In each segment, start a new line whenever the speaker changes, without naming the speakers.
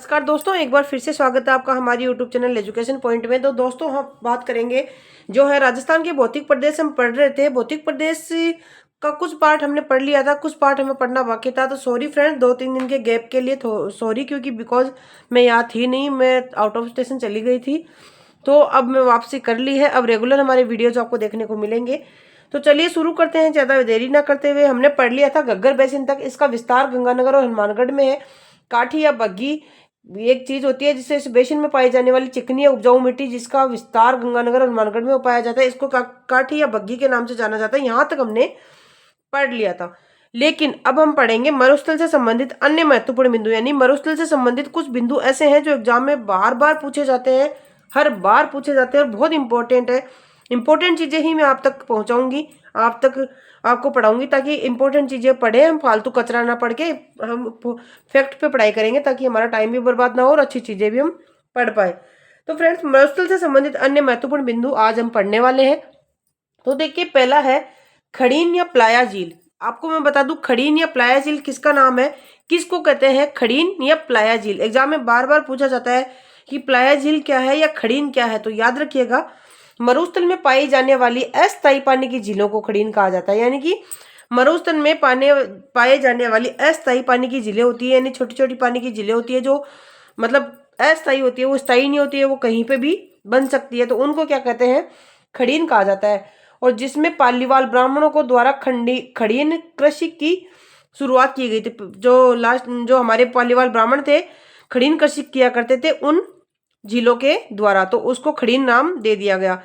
नमस्कार दोस्तों, एक बार फिर से स्वागत है आपका हमारी यूट्यूब चैनल एजुकेशन पॉइंट में। तो दोस्तों हम बात करेंगे जो है राजस्थान के भौतिक प्रदेश हम पढ़ रहे थे। भौतिक प्रदेश का कुछ पार्ट हमने पढ़ लिया था, कुछ पार्ट हमें पढ़ना बाकी था। तो सॉरी फ्रेंड्स, 2-3 दिन के गैप के लिए सॉरी, क्योंकि बिकॉज मैं यहाँ थी नहीं, मैं आउट ऑफ स्टेशन चली गई थी। तो अब मैं वापसी कर ली है, अब रेगुलर हमारे वीडियोज आपको देखने को मिलेंगे। तो चलिए शुरू करते हैं, ज़्यादा देरी ना करते हुए। हमने पढ़ लिया था घग्गर बेसिन तक, इसका विस्तार गंगानगर और हनुमानगढ़ में है। काठी या बग्गी एक चीज होती है जिससे इस बेसिन में पाई जाने वाली चिकनी या उपजाऊ मिट्टी, जिसका विस्तार गंगानगर और हनुमानगढ़ में पाया जाता है, इसको काठी या बग्गी के नाम से जाना जाता है। यहाँ तक हमने पढ़ लिया था। लेकिन अब हम पढ़ेंगे मरुस्थल से संबंधित अन्य महत्वपूर्ण बिंदु, यानी मरुस्थल से संबंधित कुछ बिंदु ऐसे हैं जो एग्जाम में बार बार पूछे जाते हैं, हर बार पूछे जाते हैं और बहुत इंपॉर्टेंट है। इंपॉर्टेंट चीजें ही मैं आप तक पहुंचाऊंगी, आप तक आपको पढ़ाऊंगी, ताकि इंपॉर्टेंट चीजें पढ़े, हम फालतू कचरा ना पढ़ के हम फैक्ट पे पढ़ाई करेंगे, ताकि हमारा टाइम भी बर्बाद ना हो और अच्छी चीजें भी हम पढ़ पाए। तो फ्रेंड्स, मरुस्थल से संबंधित अन्य महत्वपूर्ण बिंदु आज हम पढ़ने वाले हैं। तो देखिए, पहला है खड़ीन या प्लाया झील। आपको मैं बता दूं, खड़ीन या प्लाया झील किसका नाम है, किसको कहते हैं खड़ीन या प्लाया झील। एग्जाम में बार बार पूछा जाता है कि प्लाया झील क्या है या खड़ीन क्या है। तो याद रखिएगा, मरुस्थल में पाई जाने वाली अस्थायी पानी की झीलों को खड़ीन कहा जाता है। यानी कि मरुस्थल में पाए जाने वाली अस्थायी पानी की झीलें होती है, यानी छोटी छोटी पानी की झीलें होती है जो मतलब अस्थायी होती है, वो स्थायी नहीं होती है, वो कहीं पे भी बन सकती है। तो उनको क्या कहते हैं, खड़ीन कहा जाता है। और जिसमें पालीवाल ब्राह्मणों को द्वारा खड़ीन कृषि की शुरुआत की गई थी। जो हमारे पालीवाल ब्राह्मण थे, खड़ीन कृषि किया करते थे उन झीलों के द्वारा, तो उसको खड़ीन नाम दे दिया गया।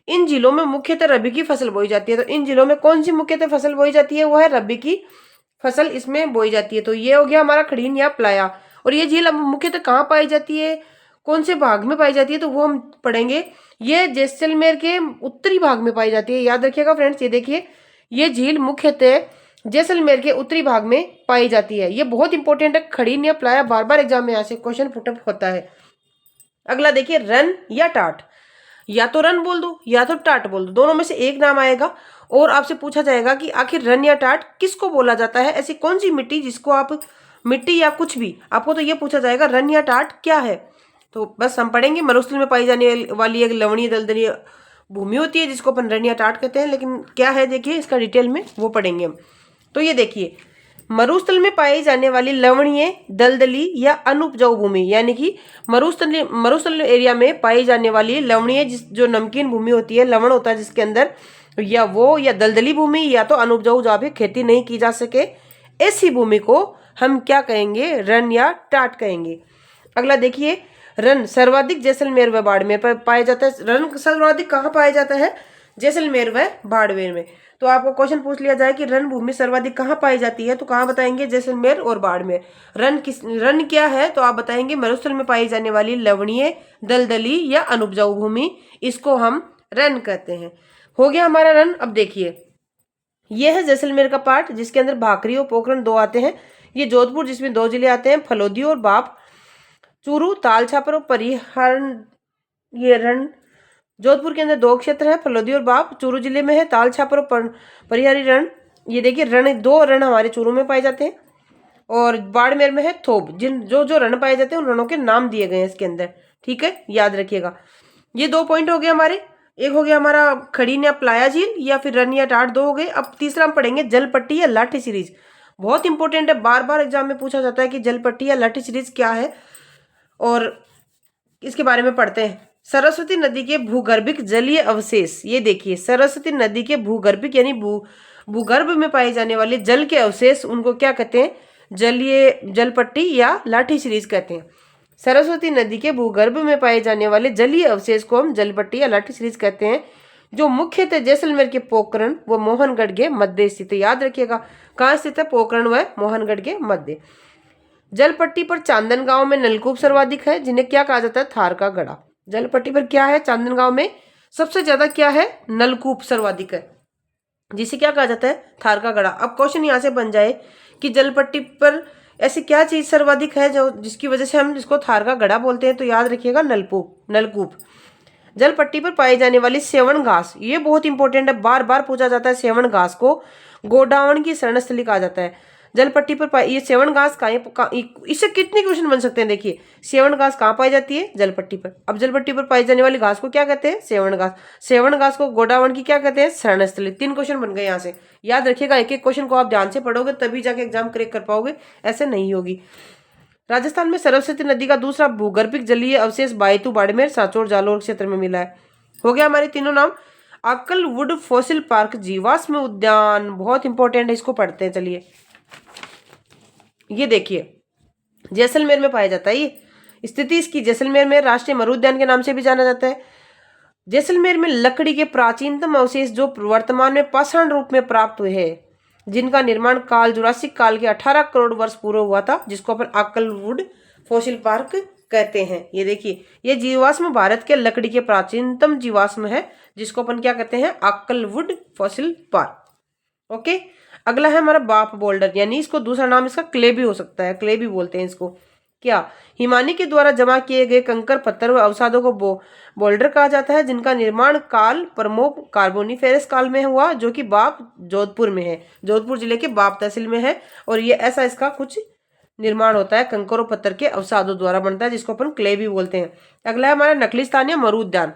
इन झीलों में मुख्यतः रबी की फसल बोई जाती है। तो इन झीलों में कौन सी मुख्यतः फसल बोई जाती है, वो है रबी की फसल इसमें बोई जाती है। तो ये हो गया हमारा खड़ीन या प्लाया। और ये झील अब मुख्यतः कहाँ पाई जाती है, कौन से भाग में पाई जाती है, तो वो हम पढ़ेंगे। ये जैसलमेर के उत्तरी भाग में पाई जाती है। याद रखिएगा फ्रेंड्स, ये देखिए, ये झील मुख्यतः जैसलमेर के उत्तरी भाग में पाई जाती है। ये बहुत इंपॉर्टेंट है, खड़ीन या प्लाया, बार बार एग्जाम में यहाँ से क्वेश्चन पुटअप होता है। अगला देखिए, रन या टाट। या तो रन बोल दो या तो टाट बोल दो, दोनों में से एक नाम आएगा। और आपसे पूछा जाएगा कि आखिर रन या टाट किसको बोला जाता है, ऐसी कौन सी मिट्टी जिसको आप मिट्टी या कुछ भी, आपको तो ये पूछा जाएगा रन या टाट क्या है। तो बस हम पढ़ेंगे, मरुस्थल में पाई जाने वाली एक लवणीय दलदली भूमि होती है जिसको अपन रन या टाट कहते हैं। लेकिन क्या है देखिए, इसका डिटेल में वो पढ़ेंगे हम। तो ये देखिए, मरुस्थल में पाई जाने वाली लवणीय दलदली या अनुपजाऊ भूमि, यानी कि मरुस्थल एरिया में पाई जाने वाली लवणीय जो नमकीन भूमि होती है, लवण होता है जिसके अंदर, या दलदली भूमि या तो अनुपजाऊ, जहाँ पे खेती नहीं की जा सके, ऐसी भूमि को हम क्या कहेंगे, रन या टाट कहेंगे। अगला देखिए, रन सर्वाधिक जैसलमेर व बाड़मेर पर पाया जाता है। रन सर्वाधिक कहाँ पाया जाता है, जैसलमेर व बाड़मेर में। तो आपको क्वेश्चन पूछ लिया जाए कि रन भूमि सर्वाधिक कहाँ पाई जाती है, तो कहाँ बताएंगे, जैसलमेर और बाड़मेर। रन क्या है, तो आप बताएंगे मरुस्थल में पाई जाने वाली लवणीय दलदली या अनुपजाऊ भूमि, इसको हम रन कहते हैं। हो गया हमारा रन। अब देखिए, यह है जैसलमेर का पार्ट जिसके अंदर भाकरी और पोखरण दो आते हैं। ये जोधपुर जिसमें 2 जिले आते हैं, फलोदी और बाप, चूरू, ताल छापर और परिहरण। ये रण जोधपुर के अंदर 2 क्षेत्र है, फलोदी और बाप, चूरू जिले में है, ताल छापर और परिहरी रण। ये देखिए, दो रण हमारे चूरू में पाए जाते हैं और बाड़मेर में है थोब। जो रण पाए जाते हैं उन रणों के नाम दिए गए हैं इसके अंदर, ठीक है, याद रखिएगा। ये 2 पॉइंट हो गए हमारे। एक हो गया हमारा खड़ीन या प्लाया झील या फिर रन या टाट, 2 हो गए। अब तीसरा हम पढ़ेंगे जलपट्टी या लाठी सीरीज। बहुत इंपॉर्टेंट है, बार बार एग्जाम में पूछा जाता है कि जलपट्टी या लाठी सीरीज क्या है, और इसके बारे में पढ़ते हैं। सरस्वती नदी के भूगर्भिक जलीय अवशेष। ये देखिए, सरस्वती नदी के भूगर्भिक यानी भूगर्भ में पाए जाने वाले जल के अवशेष, उनको क्या कहते हैं, जलपट्टी या लाठी सीरीज कहते हैं। सरस्वती नदी के भूगर्भ में पाए जाने वाले जलीय अवशेष को हम जलपट्टी या लाठी सीरीज कहते हैं, जो मुख्यतः जैसलमेर के पोखरण व मोहनगढ़ के मध्य स्थित है। याद रखिएगा, कहाँ स्थित है, पोखरण व मोहनगढ़ के मध्य। जलपट्टी पर चांदन गांव में नलकूप सर्वाधिक है, जिन्हें क्या कहा जाता है, थार का गड़ा। जलपट्टी पर क्या है, चांदन गांव में सबसे ज्यादा क्या है, नलकूप सर्वाधिक है, जिसे क्या कहा जाता है, थार का गड़ा। अब क्वेश्चन यहाँ से बन जाए कि जलपट्टी पर ऐसी क्या चीज सर्वाधिक है जो जिसकी वजह से हम इसको थार का गड़ा बोलते हैं, तो याद रखिएगा, नलकूप। जलपट्टी पर पाई जाने वाली सेवन घास, ये बहुत इंपॉर्टेंट है, बार बार पूछा जाता है। सेवन घास को गोडावण की शरणस्थली कहा जाता है। जल पट्टी पर ये सेवन घास इससे कितने क्वेश्चन बन सकते हैं। देखिए सेवन घास कहाँ पाई जाती है, जल पट्टी पर। अब जल पट्टी पर पाई जाने वाली घास को क्या कहते हैं, सेवन घास। सेवन घास को गोडावण की क्या कहते हैं, शरणस्थली। 3 क्वेश्चन बन गए यहाँ से। याद रखिएगा, एक एक क्वेश्चन को आप ध्यान से पढ़ोगे तभी जाके एग्जाम क्रैक कर पाओगे, ऐसे नहीं होगी। राजस्थान में सरस्वती नदी का दूसरा भूगर्भिक जलीय अवशेष बायतू, बाड़मेर, सांचौर, जालोर क्षेत्र में मिला है। हो गया हमारे तीनों नाम। अक्कलवुड फॉसिल पार्क जीवाश्म उद्यान बहुत इंपॉर्टेंट है, इसको पढ़ते हैं। चलिए ये देखिए जैसलमेर में पाया जाता है। ये स्थिति इसकी जैसलमेर में राष्ट्रीय मरु उद्यान के नाम से भी जाना जाता है। जैसलमेर में लकड़ी के प्राचीनतम अवशेष जो वर्तमान में पाषाण रूप में प्राप्त हुए हैं, जिनका निर्माण काल जुरासिक काल के 18 करोड़ वर्ष पूर्व हुआ था, जिसको अपन अक्कलवुड फॉसिल पार्क कहते हैं। ये देखिए ये जीवाश्म भारत के लकड़ी के प्राचीनतम जीवाश्म है, जिसको अपन क्या कहते हैं, अक्कलवुड फॉसिल पार्क। ओके, अगला है हमारा बाप बोल्डर, यानी इसको दूसरा नाम इसका क्ले भी हो सकता है, क्ले भी बोलते हैं इसको। क्या हिमानी के द्वारा जमा किए गए कंकर पत्थर व अवसादों को बोल्डर कहा जाता है, जिनका निर्माण काल परमो कार्बोनिफेरस काल में हुआ, जो कि बाप जोधपुर में है, जोधपुर जिले के बाप तहसील में है। और ये ऐसा इसका कुछ निर्माण होता है, कंकर और पत्थर के अवसादों द्वारा बनता है, जिसको अपन क्ले भी बोलते हैं। अगला है हमारा नखलिस्तान या मरु उद्यान।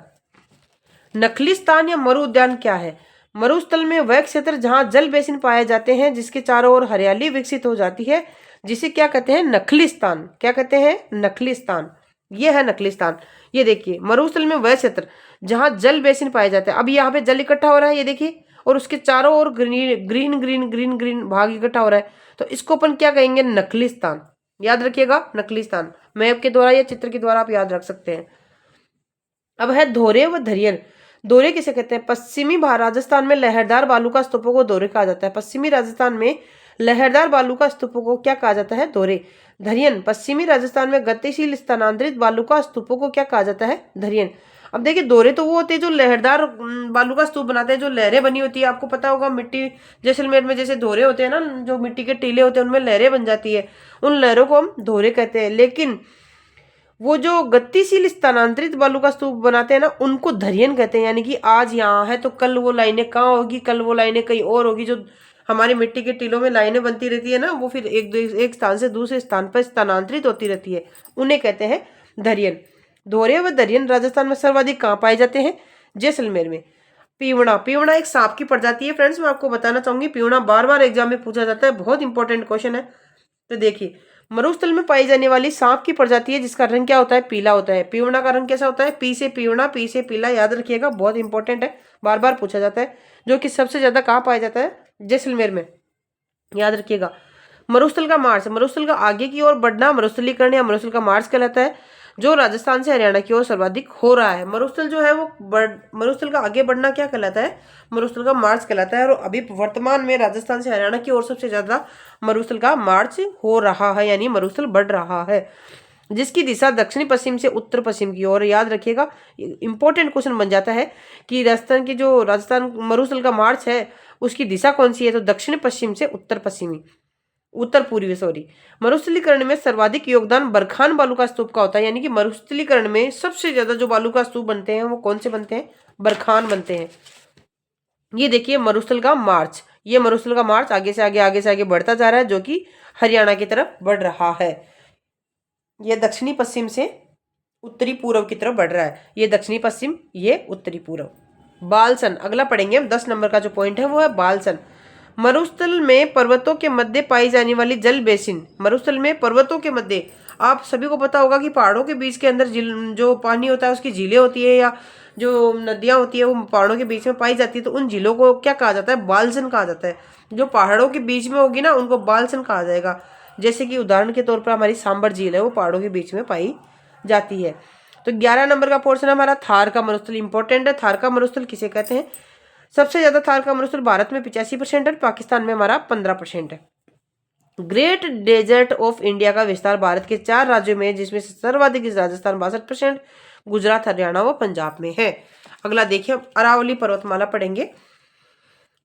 नखलिस्तान या मरु उद्यान क्या है, मरुस्थल में वह क्षेत्र जहां जल बेसिन पाए जाते हैं, जिसके चारों ओर हरियाली विकसित हो जाती है, जिसे क्या कहते हैं, नखलिस्तान। क्या कहते हैं, नखलिस्तान। ये है नखलिस्तान। ये देखिए मरुस्थल में वह क्षेत्र जहां जल बेसिन पाए जाते हैं। अब यहाँ पे जल इकट्ठा हो रहा है, ये देखिए, और उसके चारों ओर green green green green green भाग इकट्ठा हो रहा है, तो इसको अपन क्या कहेंगे, नखलिस्तान। याद रखिएगा नखलिस्तान, मैप के द्वारा या चित्र के द्वारा आप याद रख सकते हैं। अब है धोरे व धरियन। धोरे किसे कहते हैं, पश्चिमी राजस्थान में लहरदार बालू का स्तूपों को धोरे कहा जाता है। पश्चिमी राजस्थान में लहरदार बालू का स्तूपों को क्या कहा जाता है, धोरे। धरियन पश्चिमी राजस्थान में गतिशील स्थानांतरित बालू का स्तूपों को क्या कहा जाता है, धरियन। अब देखिए धोरे तो वो होते हैं जो लहरदार बालू का स्तूप बनाते हैं, जो लहरें बनी होती है। आपको पता होगा मिट्टी जैसलमेर में जैसे धोरे होते हैं ना, जो मिट्टी के टीले होते हैं उनमें लहरें बन जाती है, उन लहरों को हम धोरे कहते हैं। लेकिन वो जो गतिशील स्थानांतरित बालू का स्तूप बनाते हैं ना, उनको धरियन कहते हैं। यानी कि आज यहाँ है तो कल वो लाइनें कहाँ होगी, कल वो लाइनें कहीं और होगी। जो हमारी मिट्टी के टीलों में लाइनें बनती रहती है ना, वो फिर एक स्थान से दूसरे स्थान पर स्थानांतरित होती रहती है, उन्हें कहते हैं धरियन। धोरे व धरियन राजस्थान में सर्वाधिक कहाँ पाए जाते हैं, जैसलमेर में। पीवड़ा, पीवड़ा एक सांप की प्रजाति है फ्रेंड्स, मैं आपको बताना चाहूंगी। पीवड़ा बार बार एग्जाम में पूछा जाता है, बहुत इंपॉर्टेंट क्वेश्चन है। तो देखिए मरुस्थल में पाई जाने वाली सांप की प्रजाति है, जिसका रंग क्या होता है, पीला होता है। पीवड़ा का रंग कैसा होता है, पी से पीवड़ा, पी से पीला। याद रखिएगा, बहुत इंपॉर्टेंट है, बार बार पूछा जाता है। जो कि सबसे ज्यादा कहाँ पाया जाता है, जैसलमेर में। याद रखिएगा। मरुस्थल का मार्च, मरुस्थल का आगे की ओर बढ़ना मरुस्थलीकरण या मरुस्थल का मार्च कहलाता है, जो राजस्थान से हरियाणा की ओर सर्वाधिक हो रहा है। मरुस्थल जो है वो मरुस्थल का आगे बढ़ना क्या कहलाता है, मरुस्थल का मार्च कहलाता है। और अभी वर्तमान में राजस्थान से हरियाणा की ओर सबसे ज्यादा मरुस्थल का मार्च हो रहा है, यानी मरुस्थल बढ़ रहा है, जिसकी दिशा दक्षिणी पश्चिम से उत्तर पश्चिम की ओर। याद रखिएगा, इंपॉर्टेंट क्वेश्चन बन जाता है कि राजस्थान की जो राजस्थान मरुस्थल का मार्च है उसकी दिशा कौन सी है, तो दक्षिण पश्चिम से उत्तर पश्चिमी, उत्तर पूर्वी सॉरी। मरुस्थलीकरण में सर्वाधिक योगदान बरखान बालू का स्तूप का होता है। यानी कि मरुस्थलीकरण में सबसे ज्यादा जो बालू का स्तूप बनते हैं वो कौन से बनते हैं, बरखान बनते हैं। ये देखिए मरुस्थल का मार्च, ये मरुस्थल का मार्च आगे से आगे आगे से आगे बढ़ता जा रहा है, जो कि हरियाणा की तरफ बढ़ रहा है। ये दक्षिणी पश्चिम से उत्तरी पूर्व की तरफ बढ़ रहा है, ये दक्षिणी पश्चिम, ये उत्तरी पूर्व। बालसन अगला पढ़ेंगे हम, 10 नंबर का जो पॉइंट है वो है बालसन। मरुस्थल में पर्वतों के मध्य पाई जाने वाली जल बेसिन। मरुस्थल में पर्वतों के मध्य, आप सभी को पता होगा कि पहाड़ों के बीच के अंदर जो पानी होता है उसकी झीलें होती है, या जो नदियां होती है वो पहाड़ों के बीच में पाई जाती है, तो उन झीलों को क्या कहा जाता है, बालसन कहा जाता है। जो पहाड़ों के बीच में होगी ना उनको बालसन कहा जाएगा। जैसे कि उदाहरण के तौर पर हमारी सांबर झील है, वो पहाड़ों के बीच में पाई जाती है। तो 11 नंबर का पोर्शन हमारा थार का मरुस्थल इंपॉर्टेंट है। थार का मरुस्थल किसे कहते हैं, सबसे ज्यादा थार का मरुस्थल भारत में 85% है, पाकिस्तान में हमारा 15% है। ग्रेट डेजर्ट ऑफ इंडिया का विस्तार भारत के 4 राज्यों में है, जिसमें से सर्वाधिक राजस्थान 62%, गुजरात, हरियाणा व पंजाब में है। अगला देखिए अरावली पर्वतमाला पढ़ेंगे।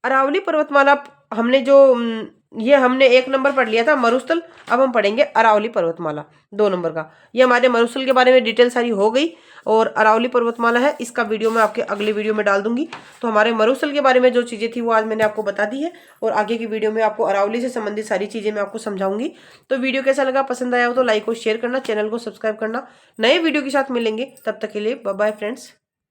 अरावली पर्वतमाला हमने जो ये हमने 1 नंबर पढ़ लिया था मरुस्थल। अब हम पढ़ेंगे अरावली पर्वतमाला 2 नंबर का। ये हमारे मरुस्थल के बारे में डिटेल सारी हो गई। और अरावली पर्वतमाला है, इसका वीडियो मैं आपके अगले वीडियो में डाल दूंगी। तो हमारे मरुस्थल के बारे में जो चीज़ें थी वो आज मैंने आपको बता दी है, और आगे की वीडियो में आपको अरावली से संबंधित सारी चीज़ें मैं आपको समझाऊंगी। तो वीडियो कैसा लगा, पसंद आया हो तो लाइक और शेयर करना, चैनल को सब्सक्राइब करना। नए वीडियो के साथ मिलेंगे, तब तक के लिए बाय बाय फ्रेंड्स।